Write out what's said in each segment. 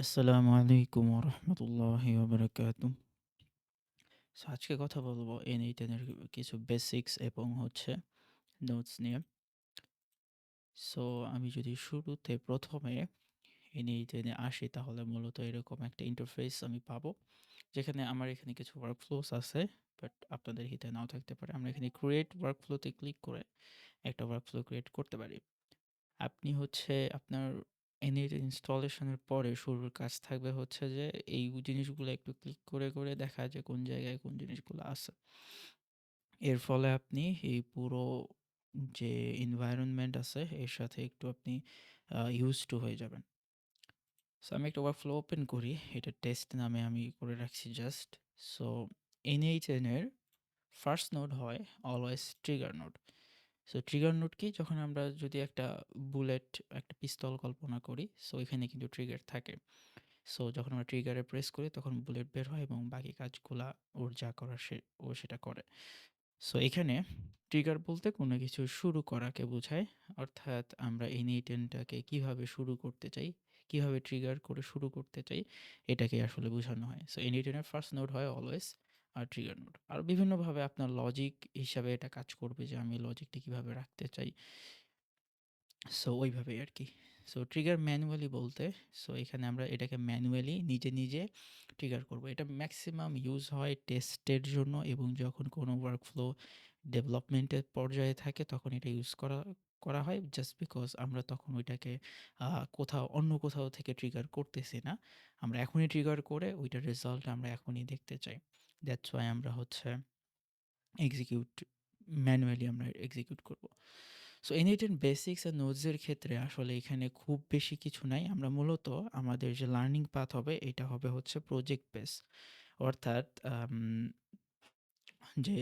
আসসালামু আলাইকুম ওরহমতুল্লাহি ওবারাকাতুহ। আজকে কথা বলবো N8 এর কিছু বেসিক্স এবং নোটস নিয়ে। সো আমি যদি শুরুতে প্রথমে N8 এ আসি তাহলে মূলত এরকম একটা ইন্টারফেস আমি পাবো, যেখানে আমার এখানে কিছু ওয়ার্কফ্লোস আছে, বাট আপনাদের হিতে নাও থাকতে পারে। আমরা এখানে ক্রিয়েট ওয়ার্কফ্লোতে ক্লিক করে একটা ওয়ার্কফ্লো ক্রিয়েট করতে পারি। আপনি আপনার N8 ইনস্টলেশনের পরে শুরুর কাজ থাকবে যে এই জিনিসগুলো একটু ক্লিক করে করে দেখা যে কোন জায়গায় কোন জিনিসগুলো আছে। এর ফলে আপনি এই পুরো যে এনভায়রনমেন্ট আছে এর সাথে একটু আপনি ইউজ টু হয়ে যাবেন। সো আমি একটা ওয়ার্কফ্লো ওপেন করি, এটা টেস্ট নামে আমি করে রাখছি জাস্ট। সো N8 এর ফার্স্ট নোড হয় always trigger node. So trigger node কি? যখন আমরা যদি একটা বুলেট, একটা পিস্তল কল্পনা করি, সো এখানে কিন্তু ট্রিগার থাকে। সো যখন আমরা ট্রিগারে প্রেস করি তখন বুলেট বের হয় এবং বাকি কাজগুলা ওর যা করার ও সেটা করে। সো এখানে ট্রিগার বলতে কোনো কিছু শুরু করাকে বোঝায়। অর্থাৎ আমরা N8টাকে কিভাবে শুরু করতে চাই, কিভাবে ট্রিগার করে শুরু করতে চাই, এটাকে আসলে বোঝানো হয়। সো N8 এর ফার্স্ট নোড হয় অলওয়েজ ট্রিগার নোড। আর বিভিন্নভাবে আপনার লজিক হিসাবে এটা কাজ করবে যে আমি লজিকটা কিভাবে রাখতে চাই। সো ওইভাবেই আরকি। সো ট্রিগার ম্যানুয়ালি বলতে, সো এখানে আমরা এটাকে ম্যানুয়ালি নিজে, নিজে ট্রিগার করব। এটা ম্যাক্সিমাম ইউজ হয় টেস্টের জন্য, এবং যখন কোনো ওয়ার্কফ্লো ডেভেলপমেন্টের পর্যায়ে থাকে তখন এটা ইউজ করা করা হয়। জাস্ট বিকজ আমরা তখন ওইটাকে আ অন্য কোথাও থেকে ট্রিগার করতেছি না। আমরা এখনই ট্রিগার করে ওইটার রেজাল্ট আমরা এখনই দেখতে চাই। দ্যাটস ওয়াই আমরা এক্সিকিউট ম্যানুয়ালি আমরা এক্সিকিউট করব। So N8 basics and nodes এর ক্ষেত্রে আসলে এখানে খুব বেশি কিছু নাই। আমরা মূলত আমাদের যে লার্নিং পাথ হবে এটা হবে প্রজেক্ট বেস। অর্থাৎ যে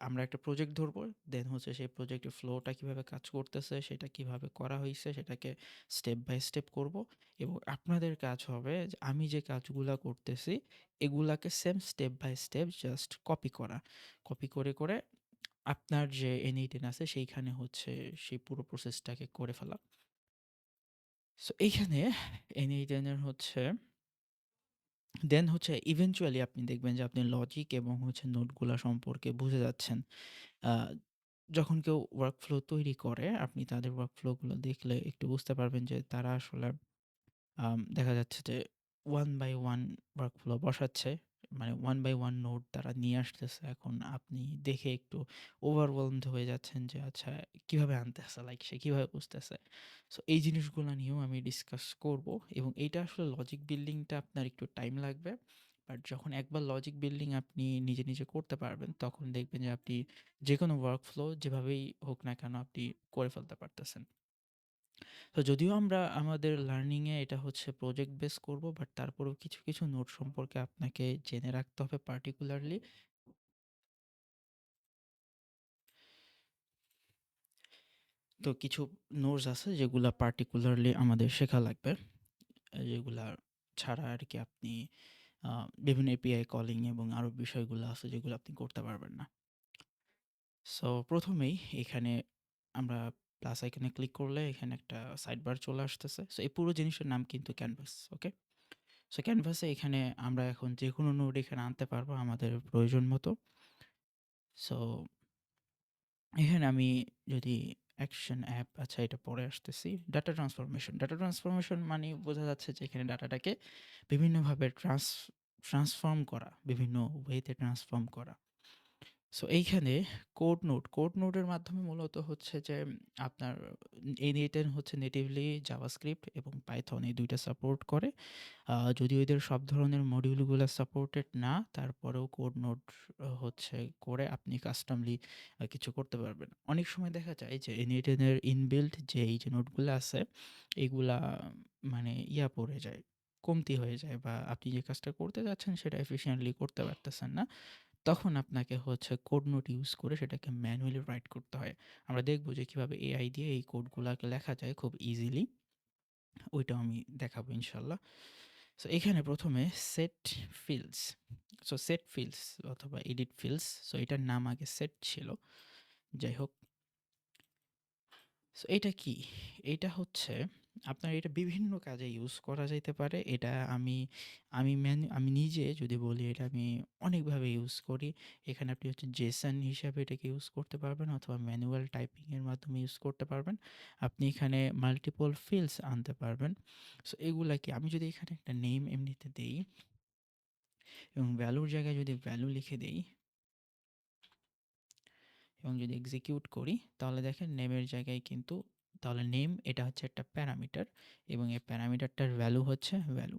আমরা একটা প্রজেক্ট ধরবো, দেন সেই প্রজেক্টের ফ্লোটা কিভাবে কাজ করতেছে, সেটা কিভাবে করা হইছে সেটাকে স্টেপ বাই স্টেপ করব। এবং আপনাদের কাজ হবে যে আমি যে কাজগুলা করতেছি এগুলাকে same step by step just copy করা। কপি করে, করে আপনার যে N8 আছে সেইখানে সেই পুরো প্রসেসটাকে করে ফেলা। সো এইখানে N8 এর দেন ইভেনচুয়ালি আপনি দেখবেন যে আপনি লজিক এবং নোটগুলা সম্পর্কে বুঝে যাচ্ছেন। আ যখন কেউ ওয়ার্কফ্লো তৈরি করে, আপনি তাদের ওয়ার্কফ্লো গুলো দেখলে একটু বুঝতে পারবেন যে তারা আসলে দেখা যাচ্ছে যে ওয়ান বাই ওয়ান ওয়ার্কফ্লো বসাচ্ছে। মানে ওয়ান বাই ওয়ান নোড তারা নিয়ে আসতেছে। এখন আপনি দেখে একটু ওভারওয়েলমড হয়ে যাচ্ছেন যে আচ্ছা, কিভাবে আনতেছে, লাইক সে কিভাবে বুঝতেছে। সো এই জিনিসগুলো নিয়েও আমি ডিসকাস করব, এবং এইটা আসলে লজিক বিল্ডিংটা আপনার একটু টাইম লাগবে। বাট যখন একবার লজিক বিল্ডিং আপনি নিজে, নিজে করতে পারবেন তখন দেখবেন যে আপনি যেকোনো ওয়ার্কফ্লো যেভাবেই হোক না কেন আপনি করে ফেলতে পারতেছেন। তো যদিও আমরা আমাদের লার্নিং এ এটা প্রজেক্ট বেস করব, বাট তারপরেও কিছু, কিছু নোট সম্পর্কে আপনাকে জেনে রাখতে হবে পার্টিকুলারলি। তো কিছু নোটস আছে যেগুলা পার্টিকুলারলি আমাদের শেখা লাগবে। যেগুলা ছাড়া আরকি আপনি আ বিভিন্ন এপিআই কলিং এবং আরো বিষয়গুলো আছে যেগুলো আপনি করতে পারবেন না। সো ১ম এই এখানে আমরা প্লাস আইকনে ক্লিক করলে এখানে একটা সাইড বার চলে আসতেছে। সো এই পুরো জিনিসের নাম কিন্তু ক্যানভাস। ওকে? সো ক্যানভাসে এখানে আমরা এখন যেকোনো নোড এখানে আনতে পারবো আমাদের প্রয়োজন মতো। সো এখানে আমি যদি অ্যাকশন অ্যাপ, আচ্ছা এটা পরে আসতেছি। ডাটা ট্রান্সফরমেশন মানে বোঝা যাচ্ছে যে এখানে ডাটাটাকে বিভিন্নভাবে ট্রান্সফর্ম করা, বিভিন্ন ওয়েতে ট্রান্সফর্ম করা। সো এইখানে কোড নোডের মাধ্যমে মূলত যে আপনার N8 নেটিভলি জাভাস্ক্রিপ্ট এবং পাইথন এই ২ টা সাপোর্ট করে। যদিও এদের সব ধরনের মডিউলগুলা সাপোর্টেড না, তারপরেও কোড নোট করে আপনি কাস্টমলি কিছু করতে পারবেন। অনেক সময় দেখা যায় যে N8 এর ইনবিল্ট যে এই যে নোটগুলা আছে, এগুলা মানে পড়ে যায়, কমতি হয়ে যায়, বা আপনি যে কাজটা করতে যাচ্ছেন সেটা এফিশিয়েন্টলি করতে পারতেছেন না। তখন আপনাকে কোড নোট ইউজ করে সেটাকে ম্যানুয়ালি রাইট করতে হয়। আমরা দেখব যে কিভাবে এআই দিয়ে এই কোডগুলাকে লেখা যায় খুব ইজিলি। ওইটাও আমি দেখাবো ইনশাআল্লাহ। সো এখানে ১ম এ set fields. So set fields অথবা এডিট ফিল্ডস, সো এটার নাম আগে সেট ছিল। যাই হোক, সো এইটা কি? এইটা আপনার এটা বিভিন্ন কাজে ইউজ করা যাইতে পারে। এটা আমি নিজে যদি বলি এটা আমি অনেকভাবে ইউজ করি। এখানে আপনি হচ্ছে জেসন হিসাবে এটাকে ইউজ করতে পারবেন অথবা ম্যানুয়াল টাইপিং এর মাধ্যমে ইউজ করতে পারবেন। আপনি এখানে মাল্টিপল ফিল্ডস আনতে পারবেন। সো এগুলা কি আমি যদি এখানে একটা নেম এমনিতে দেই এবং ভ্যালুর জায়গায় যদি ভ্যালু লিখে দেই এবং যদি এক্সিকিউট করি তাহলে দেখেন নেমের জায়গায় কিন্তু তাহলে নেম এটা হচ্ছে একটা প্যারামিটার এবং এই প্যারামিটারটার ভ্যালু হচ্ছে ভ্যালু।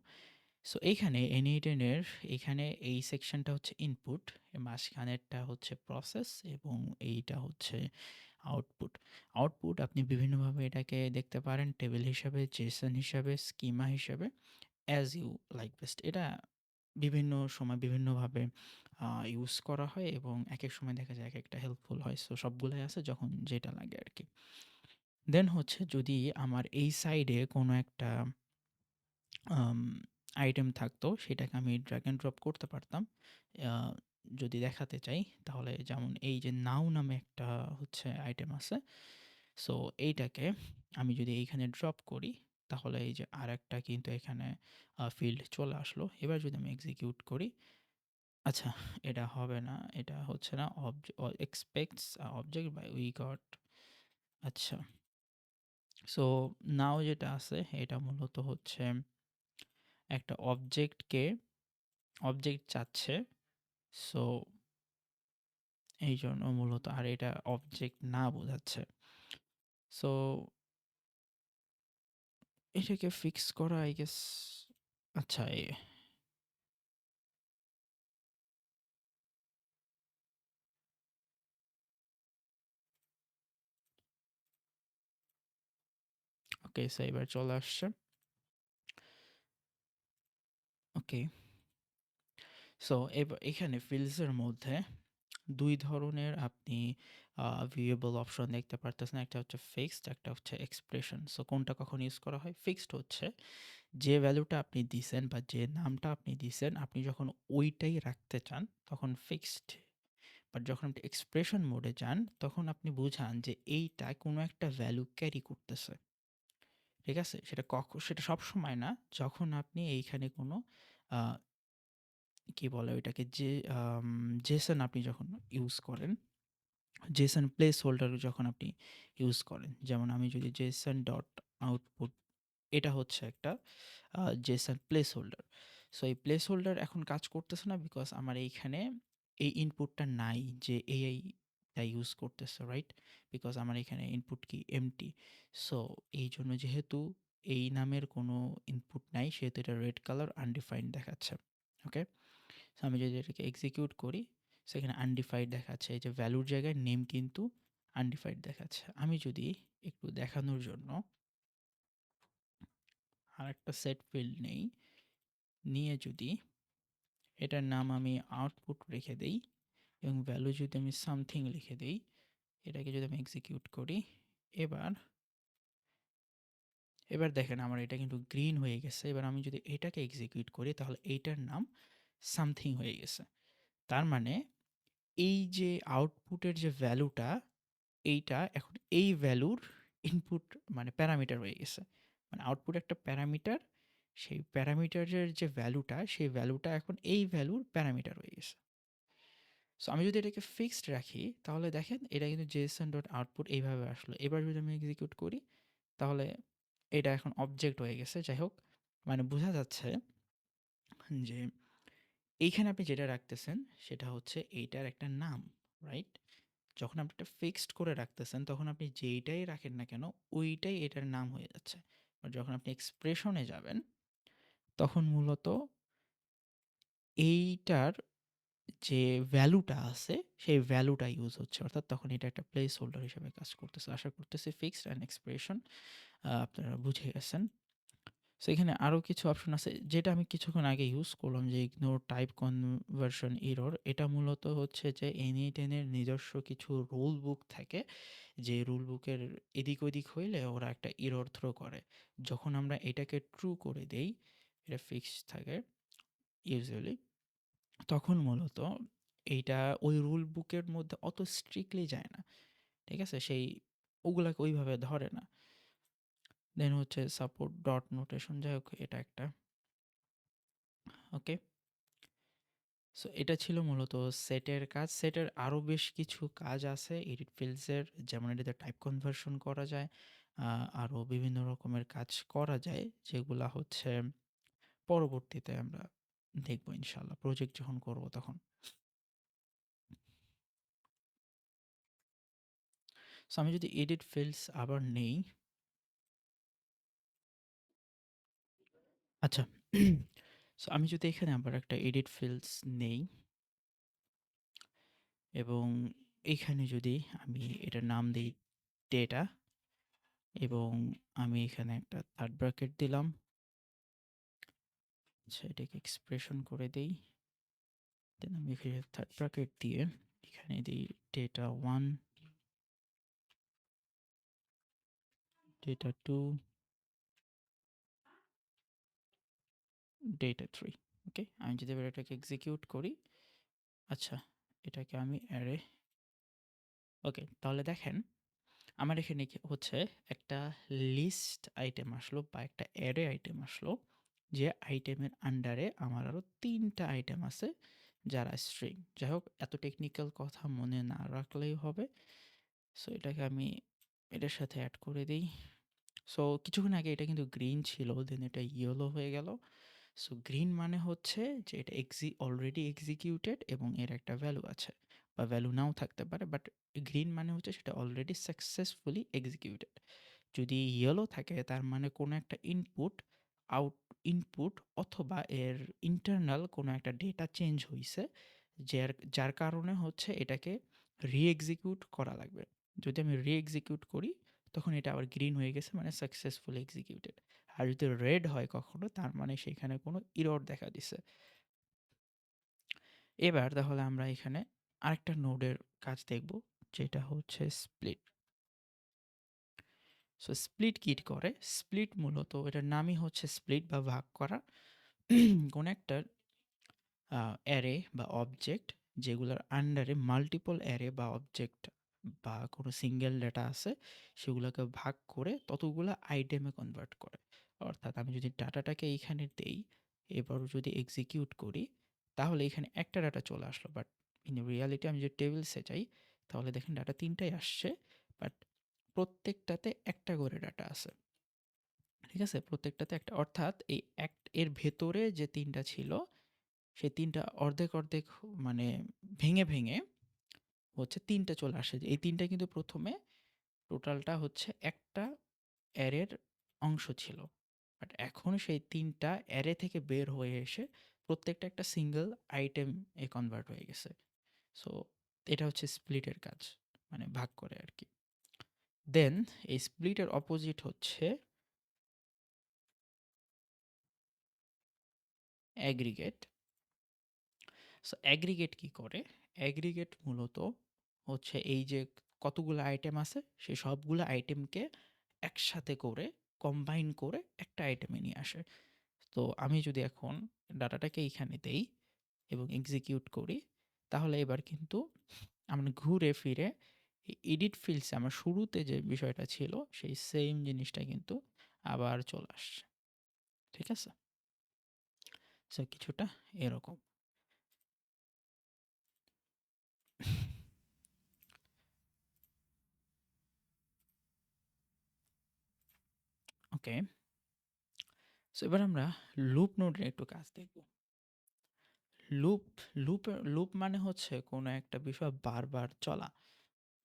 সো এইখানে এনএইটেনের এখানে এই সেকশনটা হচ্ছে ইনপুট, মাঝখানেরটা হচ্ছে প্রসেস এবং এইটা হচ্ছে আউটপুট। আউটপুট আপনি বিভিন্নভাবে এটাকে দেখতে পারেন, টেবিল হিসাবে, জেসন হিসাবে, স্কিমা হিসাবে, অ্যাজ ইউ লাইক বেস্ট। এটা বিভিন্ন সময় বিভিন্নভাবে ইউজ করা হয় এবং একেক সময় দেখা যায় একেকটা হেল্পফুল হয়। সো সবগুলাই আছে যখন যেটা লাগে আরকি। দেন হচ্ছে যদি আমার এই সাইডে কোনো একটা আম আইটেম থাকতো সেটাকে আমি ড্র্যাগ অ্যান্ড ড্রপ করতে পারতাম। আ যদি দেখাতে চাই তাহলে যেমন এই যে নাও নামে একটা হচ্ছে আইটেম আছে। সো এইটাকে আমি যদি এইখানে ড্রপ করি তাহলে এই যে আরেকটা কিন্তু এখানে ফিল্ড চলে আসলো। এবার যদি আমি এক্সিকিউট করি, আচ্ছা এটা হবে না। এটা হচ্ছে না expects object by we got. আচ্ছা। সো নাও যেটা আছে এটা মূলত হচ্ছে একটা অবজেক্ট চাচ্ছে। সো এইজন্য মূলত আর এটা অবজেক্ট না বোঝাচ্ছে। সো এটাকে ফিক্স করা আই গেস আচ্ছা ওকে, সো এবার চলে আসছে। ওকে, সো এবার এখানে ফিল্ডসের মধ্যে ২ ধরনের আপনি ভিউয়েবল অপশন দেখতে পারতেছেন। একটা হচ্ছে ফিক্সড, একটা হচ্ছে এক্সপ্রেশন। সো কোনটা কখন ইউজ করা হয়? ফিক্সড হচ্ছে যে ভ্যালুটা আপনি দিছেন বা যে নামটা আপনি দিছেন আপনি যখন ওইটাই রাখতে চান তখন ফিক্সড। বাট যখন আপনি এক্সপ্রেশন মোডে যান তখন আপনি বুঝান যে এইটা কোনো একটা ভ্যালু ক্যারি করতেছে। ঠিক আছে? সেটা সবসময় না, যখন আপনি এইখানে কোনো আ কি বলে ওইটাকে জেসন আপনি যখন ইউজ করেন, জেসন প্লেস হোল্ডার যখন আপনি ইউজ করেন। যেমন আমি যদি জেসন ডট আউটপুট, এটা হচ্ছে একটা জেসন প্লেস হোল্ডার। সো এই প্লেস হোল্ডার এখন কাজ করতেছে না বিকজ আমার এইখানে এই ইনপুটটা নাই যে এআইটা ইউজ করতেছে, রাইট? বিকজ আমার এখানে ইনপুট কি এমটি। সো এই জন্য যেহেতু এই নামের কোনো ইনপুট নাই সেহেতু এটা রেড কালার আনডিফাইন্ড দেখাচ্ছে। ওকে, সো আমি যদি এটাকে এক্সিকিউট করি সেখানে আনডিফাইন্ড দেখাচ্ছে। এই যে ভ্যালুর জায়গায় নেম কিন্তু আনডিফাইন্ড দেখাচ্ছে। আমি যদি একটু দেখানোর জন্য আরেকটা সেট ফিল্ড নেই, নিয়ে যদি এটার নাম আমি আউটপুট রেখে দেই এবং ভ্যালু যদি আমি সামথিং লিখে দেই, এটাকে যদি আমি এক্সিকিউট করি, এবার এবার দেখেন আমার এটা কিন্তু গ্রিন হয়ে গেছে। এবার আমি যদি এটাকে এক্সিকিউট করি তাহলে এইটার নাম সামথিং হয়ে গেছে। তার মানে এই যে আউটপুটের যে ভ্যালুটা, এইটা এখন এই ভ্যালুর ইনপুট মানে প্যারামিটার হয়ে গেছে। মানে আউটপুট একটা প্যারামিটার, সেই প্যারামিটারের যে ভ্যালুটা সেই ভ্যালুটা এখন এই ভ্যালুর প্যারামিটার হয়ে গেছে। সো আমি যদি এটাকে ফিক্সড রাখি তাহলে দেখেন এটা কিন্তু জেসন ডট আউটপুট এইভাবে আসলো। এবার যদি আমি এক্সিকিউট করি তাহলে এটা এখন অবজেক্ট হয়ে গেছে। যাই হোক, মানে বোঝা যাচ্ছে যে এইখানে আপনি যেটা রাখতেছেন সেটা হচ্ছে এইটার একটা নাম, রাইট? যখন আপনি এটা ফিক্সড করে রাখতেছেন তখন আপনি যেইটাই রাখেন না কেন ওইটাই এটার নাম হয়ে যাচ্ছে। আর যখন আপনি এক্সপ্রেশনে যাবেন তখন মূলত এইটার যে ভ্যালুটা আছে সেই ভ্যালুটা ইউজ হচ্ছে, অর্থাৎ তখন এটা একটা প্লেস হোল্ডার হিসেবে কাজ করতেছে। আশা করতেছি ফিক্সড অ্যান্ড এক্সপ্রেশন আপনারা বুঝে গেছেন। সো এখানে আরও কিছু অপশন আছে যেটা আমি কিছুক্ষণ আগে ইউজ করলাম, যে ইগনোর টাইপ কনভার্সন এরর। এটা মূলত হচ্ছে যে এনএইটেনের নিজস্ব কিছু রুল বুক থাকে, যে রুল বুকের এদিক ওদিক হইলে ওরা একটা এরর থ্রো করে। যখন আমরা এটাকে ট্রু করে দেই, এটা ফিক্সড থাকে ইউজুয়ালি, তখন মূলত এইটা ওই রুল বুকের মধ্যে অত স্ট্রিক্টলি যায় না। ঠিক আছে? সেই ওগুলাকে ওইভাবে ধরে না। দেন হচ্ছে সাপোর্ট ডট নোটেশন, যাই হোক এটা একটা। ওকে, সো এটা ছিল মূলত সেটের কাজ। সেটের আরও বেশ কিছু কাজ আছে এডিট ফিল্ডসের, যেমন এটাতে টাইপ কনভার্সন করা যায়, আরও বিভিন্ন রকমের কাজ করা যায়, যেগুলা হচ্ছে পরবর্তীতে আমরা দেখবো ইনশাল্লাহ, প্রজেক্ট যখন করব তখন। সো আমি যদি এডিট ফিল্ডস আবার নেই, আচ্ছা, সো আমি যদি এখানে আবার একটা এডিট ফিল্ডস নেই এবং এইখানে যদি আমি এটার নাম দিই ডেটা, এবং আমি এখানে একটা থার্ড ব্র্যাকেট দিলাম, আচ্ছা এটাকে এক্সপ্রেশন করে দেই, দেন আমি এখানে থার্ড ব্র্যাকেট দিয়ে এখানে দিই ডেটা 1, ডেটা 2, ডেটা 3। ওকে, আমি যদি এবার এটাকে এক্সিকিউট করি, আচ্ছা এটাকে আমি অ্যারে, ওকে তাহলে দেখেন আমার এখানে কি হচ্ছে, একটা লিস্ট আইটেম আসলো বা একটা অ্যারে আইটেম আসলো, যে আইটেমের আন্ডারে আমার আরও 3টা আইটেম আছে যারা স্ট্রিং। যাই হোক, এত টেকনিক্যাল কথা মনে না রাখলেই হবে। সো এটাকে আমি এটার সাথে অ্যাড করে দিই। সো কিছুক্ষণ আগে এটা কিন্তু গ্রিন ছিল, দেন এটা ইয়েলো হয়ে গেল। সো গ্রিন মানে হচ্ছে যে এটা অলরেডি এক্সিকিউটেড এবং এর একটা ভ্যালু আছে, বা ভ্যালু নাও থাকতে পারে, বাট গ্রিন মানে হচ্ছে সেটা অলরেডি সাকসেসফুলি এক্সিকিউটেড। যদি ইয়েলো থাকে তার মানে কোনো একটা আউট ইনপুট অথবা এর ইন্টারনাল কোনো একটা ডেটা চেঞ্জ হয়েছে, যার যার কারণে হচ্ছে এটাকে এক্সিকিউট করা লাগবে। যদি আমি এক্সিকিউট করি তখন এটা আবার গ্রিন হয়ে গেছে, মানে সাকসেসফুলি এক্সিকিউটেড। আর যদি রেড হয় কখনো, তার মানে সেখানে কোনো ইরর দেখা দিছে। এবার তাহলে আমরা এখানে আরেকটা নোডের কাজ দেখব, যেটা হচ্ছে স্প্লিট। সো স্প্লিট কি করে? স্প্লিট মূলত এটার নামই হচ্ছে স্প্লিট বা ভাগ করা। কোন একটা অ্যারে বা অবজেক্ট যেগুলোর আন্ডারে মাল্টিপল অ্যারে বা অবজেক্ট বা কোনো সিঙ্গেল ডেটা আছে, সেগুলোকে ভাগ করে ততগুলো আইটেমে কনভার্ট করে। অর্থাৎ আমি যদি ডাটাটাকে এইখানে দেই, এবার যদি এক্সিকিউট করি, তাহলে এখানে একটা ডাটা চলে আসলো, বাট ইন রিয়ালিটি আমি যদি টেবিলসে যাই, তাহলে দেখেন ডাটা 3টাই আসছে, বাট প্রত্যেকটাতে একটা করে ডাটা আছে। ঠিক আছে, প্রত্যেকটাতে একটা, অর্থাৎ এই এর ভেতরে যে 3টা ছিল, সেই 3টা অর্ধেক অর্ধেক মানে ভেঙে ভেঙে হচ্ছে 3টে চলে আসে। এই 3টা কিন্তু প্রথমে টোটালটা হচ্ছে একটা অ্যারের অংশ ছিল, বাট এখন সেই 3টা অ্যারে থেকে বের হয়ে এসে প্রত্যেকটা একটা সিঙ্গেল আইটেম এ কনভার্ট হয়ে গেছে। সো এটা হচ্ছে স্প্লিটের কাজ, মানে ভাগ করে আর কি। দেন এই স্প্লিটের অপোজিট হচ্ছে অ্যাগ্রিগেট। সো অ্যাগ্রিগেট কি করে? অ্যাগ্রিগেট মূলত হচ্ছে এই যে কতগুলো আইটেম আছে, সেই সবগুলো আইটেমকে একসাথে করে কম্বাইন করে একটা আইটেমে নিয়ে আসে। তো আমি যদি এখন ডাটাটাকে এইখানে দেই এবং এক্সিকিউট করি, তাহলে এবার কিন্তু আমরা ঘুরে ফিরে এডিট ফিল্ডসে আমার শুরুতে যে বিষয়টা ছিল সেই সেম জিনিসটা কিন্তু আবার চলে আসছে। ঠিক আছে, সো কিছুটা এরকম। ওকে, সো এবার আমরা লুপ নোডের একটু কাজ দেখব। লুপ লুপ মানে হচ্ছে কোনো একটা বিষয় বারবার চলা।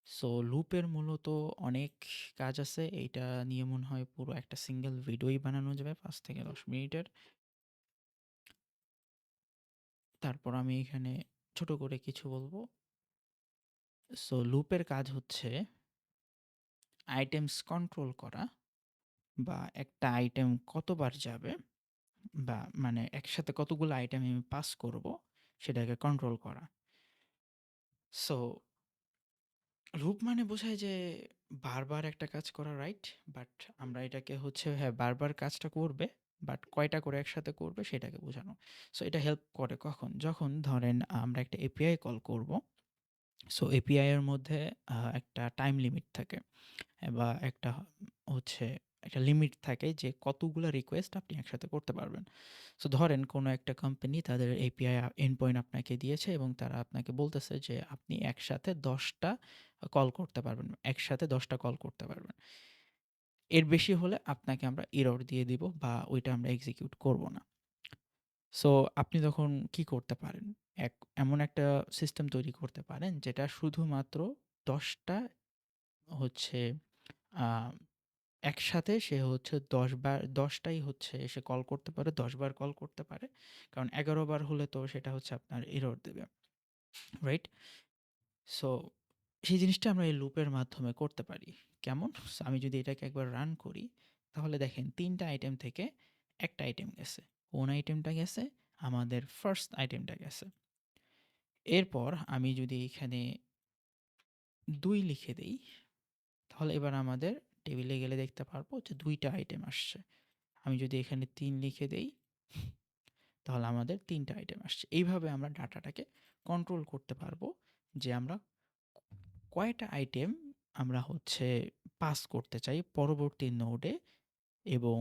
সো লুপের মূলত অনেক কাজ আছে, এইটা নিয়ে মনে হয় পুরো একটা সিঙ্গেল ভিডিওই বানানো যাবে 5 থেকে 10 মিনিটের। তারপর আমি এখানে ছোট করে কিছু বলবো। সো লুপের কাজ হচ্ছে আইটেমস কন্ট্রোল করা, বা একটা আইটেম কতবার যাবে, বা মানে একসাথে কতগুলো আইটেম আমি পাস করব সেটাকে কন্ট্রোল করা। সো লুপ মানে বোঝায় যে বারবার একটা কাজ করা, রাইট? বাট আমরা এটাকে হচ্ছে, হ্যাঁ বারবার কাজটা করবে, বাট কয়টা করে একসাথে করবে সেটাকে বোঝানো। সো এটা হেল্প করে কখন? যখন ধরেন আমরা একটা এপিআই কল করব। সো এপিআই এর মধ্যে একটা টাইম লিমিট থাকে, বা একটা হচ্ছে একটা লিমিট থাকে যে কতগুলা রিকোয়েস্ট আপনি একসাথে করতে পারবেন। সো ধরেন কোনো একটা কোম্পানি তাদের এপিআই এন্ডপয়েন্ট আপনাকে দিয়েছে এবং তারা আপনাকে বলতেছে যে আপনি একসাথে 10টা কল করতে পারবেন। একসাথে 10টা কল করতে পারবেন। এর বেশি হলে আপনাকে আমরা এরর দিয়ে দিব বা ওইটা আমরা এক্সিকিউট করব না। সো আপনি তখন কি করতে পারেন? এমন একটা সিস্টেম তৈরি করতে পারেন যেটা শুধুমাত্র 10টা হচ্ছে আ একসাথে সে হচ্ছে ১০ বার ১০ টাই হচ্ছে সে কল করতে পারে, ১০ বার কল করতে পারে। কারণ ১১ বার হলে তো সেটা হচ্ছে আপনার এরর দেবে। রাইট? সো সেই জিনিসটা আমরা এই লুপের মাধ্যমে করতে পারি। কেমন? সো আমি যদি এটাকে একবার রান করি, তাহলে দেখেন ৩ টা আইটেম থেকে ১ টা আইটেম গেছে। কোন আইটেমটা গেছে? আমাদের ফার্স্ট আইটেমটা গেছে। এরপর আমি যদি এখানে ২ লিখে দেই, তাহলে এবার আমাদের টেবিলে গেলে দেখতে পারবো যে ২ টা আইটেম আসছে। আমি যদি এখানে ৩ লিখে দেই, তাহলে আমাদের ৩ টা আইটেম আসছে। এইভাবে আমরা ডাটাটাকে কন্ট্রোল করতে পারবো যে আমরা কয়টা আইটেম আমরা হচ্ছে পাস করতে চাই পরবর্তী নোডে, এবং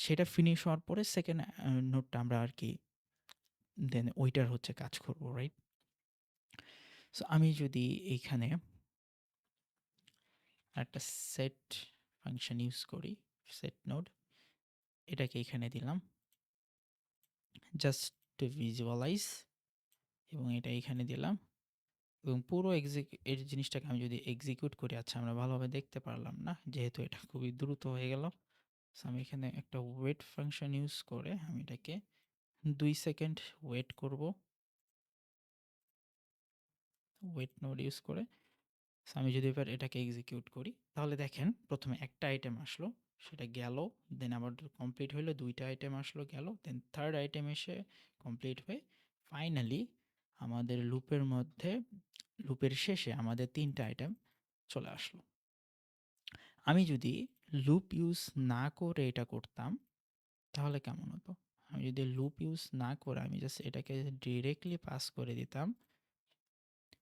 সেটা ফিনিশ হওয়ার পরে সেকেন্ড নোডটা আমরা আর কি দেন ওইটার হচ্ছে কাজ করব, রাইট? সো আমি যদি এইখানে একটা সেট ফাংশন ইউজ করি, সেট নোড, এটাকে এখানে দিলাম জাস্ট টু ভিজুয়ালাইজ, এবং এটা এখানে দিলাম, এবং পুরো এই জিনিসটাকে আমি যদি এক্সিকিউট করি, আচ্ছা আমরা ভালোভাবে দেখতে পারলাম না যেহেতু এটা খুবই দ্রুত হয়ে গেল। সো আমি এখানে একটা ওয়েট ফাংশন ইউজ করে আমি এটাকে ২ সেকেন্ড ওয়েট করব, ওয়েট নোড ইউজ করে। সো আমি যদি এবার এটাকে এক্সিকিউট করি, তাহলে দেখেন প্রথমে একটা আইটেম আসলো, সেটা গেল, দেন আবার কমপ্লিট হইলো, ২টা আইটেম আসলো গেল, দেন থার্ড আইটেম এসে কমপ্লিট হয়ে ফাইনালি আমাদের লুপের মধ্যে, লুপের শেষে আমাদের ৩টা আইটেম চলে আসলো। আমি যদি লুপ ইউজ না করে এটা করতাম, তাহলে কেমন হতো? আমি যদি লুপ ইউজ না করে আমি জাস্ট এটাকে ডিরেক্টলি পাস করে দিতাম,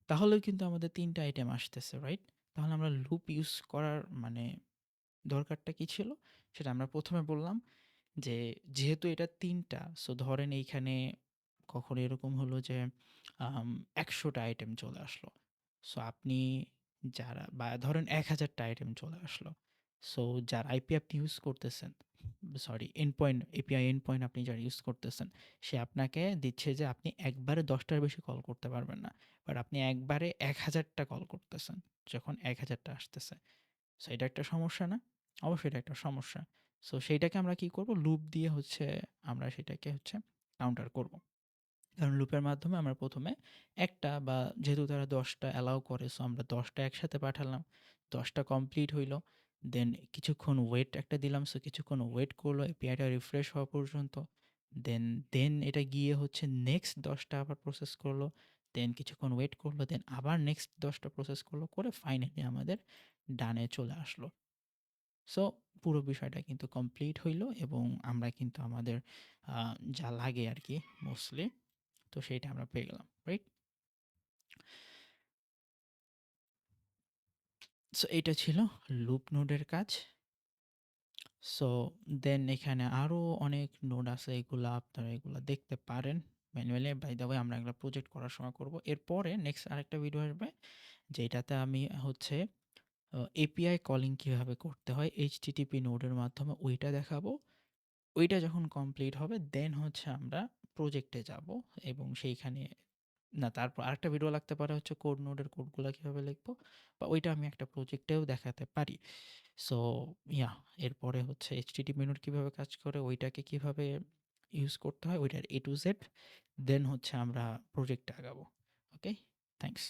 তাহলেও কিন্তু আমাদের ৩টা আইটেম আসতেছে, রাইট? তাহলে আমরা লুপ ইউজ করার মানে দরকারটা কি ছিল? সেটা আমরা ১ম এ বললাম যে যেহেতু এটা ৩টা, সো ধরেন এইখানে কখনো এরকম হলো যে ১০০টা আইটেম চলে আসলো। সো আপনি যারা বা ধরেন ১০০০টা আইটেম চলে আসলো। সো যার আইপি আপনি ইউজ করতেছেন, সরি এন্ডপয়েন্ট, এপিআই এন্ডপয়েন্ট আপনি যারা ইউজ করতেছেন, সে আপনাকে দিচ্ছে যে আপনি একবারে ১০টার বেশি কল করতে পারবেন না। বাট আপনি একবারে ১০০০টা কল করতেছেন যখন ১০০০টা আসতেছে। সো এটা একটা সমস্যা না? অবশ্যই এটা একটা সমস্যা। সো সেইটাকে আমরা কি করব? লুপ দিয়ে হচ্ছে আমরা সেটাকে হচ্ছে কাউন্টার করব। কারণ লুপের মাধ্যমে আমরা ১ম এ একটা বা যেহেতু তারা ১০টা অ্যালাও করে, সো আমরা ১০টা একসাথে পাঠালাম। ১০টা কমপ্লিট হইল। দেন কিছুক্ষণ ওয়েট একটা দিলাম। সো কিছুক্ষণ ওয়েট করলো এপিআইটা রিফ্রেশ হওয়া পর্যন্ত। দেন এটা গিয়ে হচ্ছে নেক্সট ১০টা আবার প্রসেস করলো। দেন কিছুক্ষণ ওয়েট করলো। দেন আবার নেক্সট ১০টা প্রসেস করলো। করে ফাইনালি আমাদের ডানে চলে আসলো। সো পুরো বিষয়টা কিন্তু কমপ্লিট হইল এবং আমরা কিন্তু আমাদের যা লাগে আরকি মোস্টলি, তো সেইটা আমরা পেয়ে গেলাম, রাইট? সো এইটা ছিল লুপ নোডের কাজ। সো দেন এখানে আরো অনেক নোড আছে, এগুলা আপনারা এগুলা দেখতে পারেন ম্যানুয়ালি। বাই দ্য ওয়ে আমরা এগুলা প্রজেক্ট করার সময় করব। এরপরে নেক্সট আরেকটা ভিডিও আসবে যেটাতে আমি হচ্ছে এপিআই কলিং কিভাবে করতে হয় এইচটিটিপি নোডের মাধ্যমে ওইটা দেখাবো। ওইটা যখন কমপ্লিট হবে দেন হচ্ছে আমরা প্রজেক্টে যাব, এবং সেইখানে না, তারপর আরেকটা ভিডিও লাগতে পারে হচ্ছে কোড নোডের কোডগুলা কিভাবে লিখবো, বা ওইটা আমি একটা প্রজেক্টেও দেখাতে পারি। সো ইয়া, এরপরে হচ্ছে এইচটিটিপি নোড কিভাবে কাজ করে, ওইটাকে কিভাবে ইউজ করতে হয়, ওইটার এ টু জেড, দেন হচ্ছে আমরা প্রজেক্টে আগাবো। ওকে, থ্যাংকস।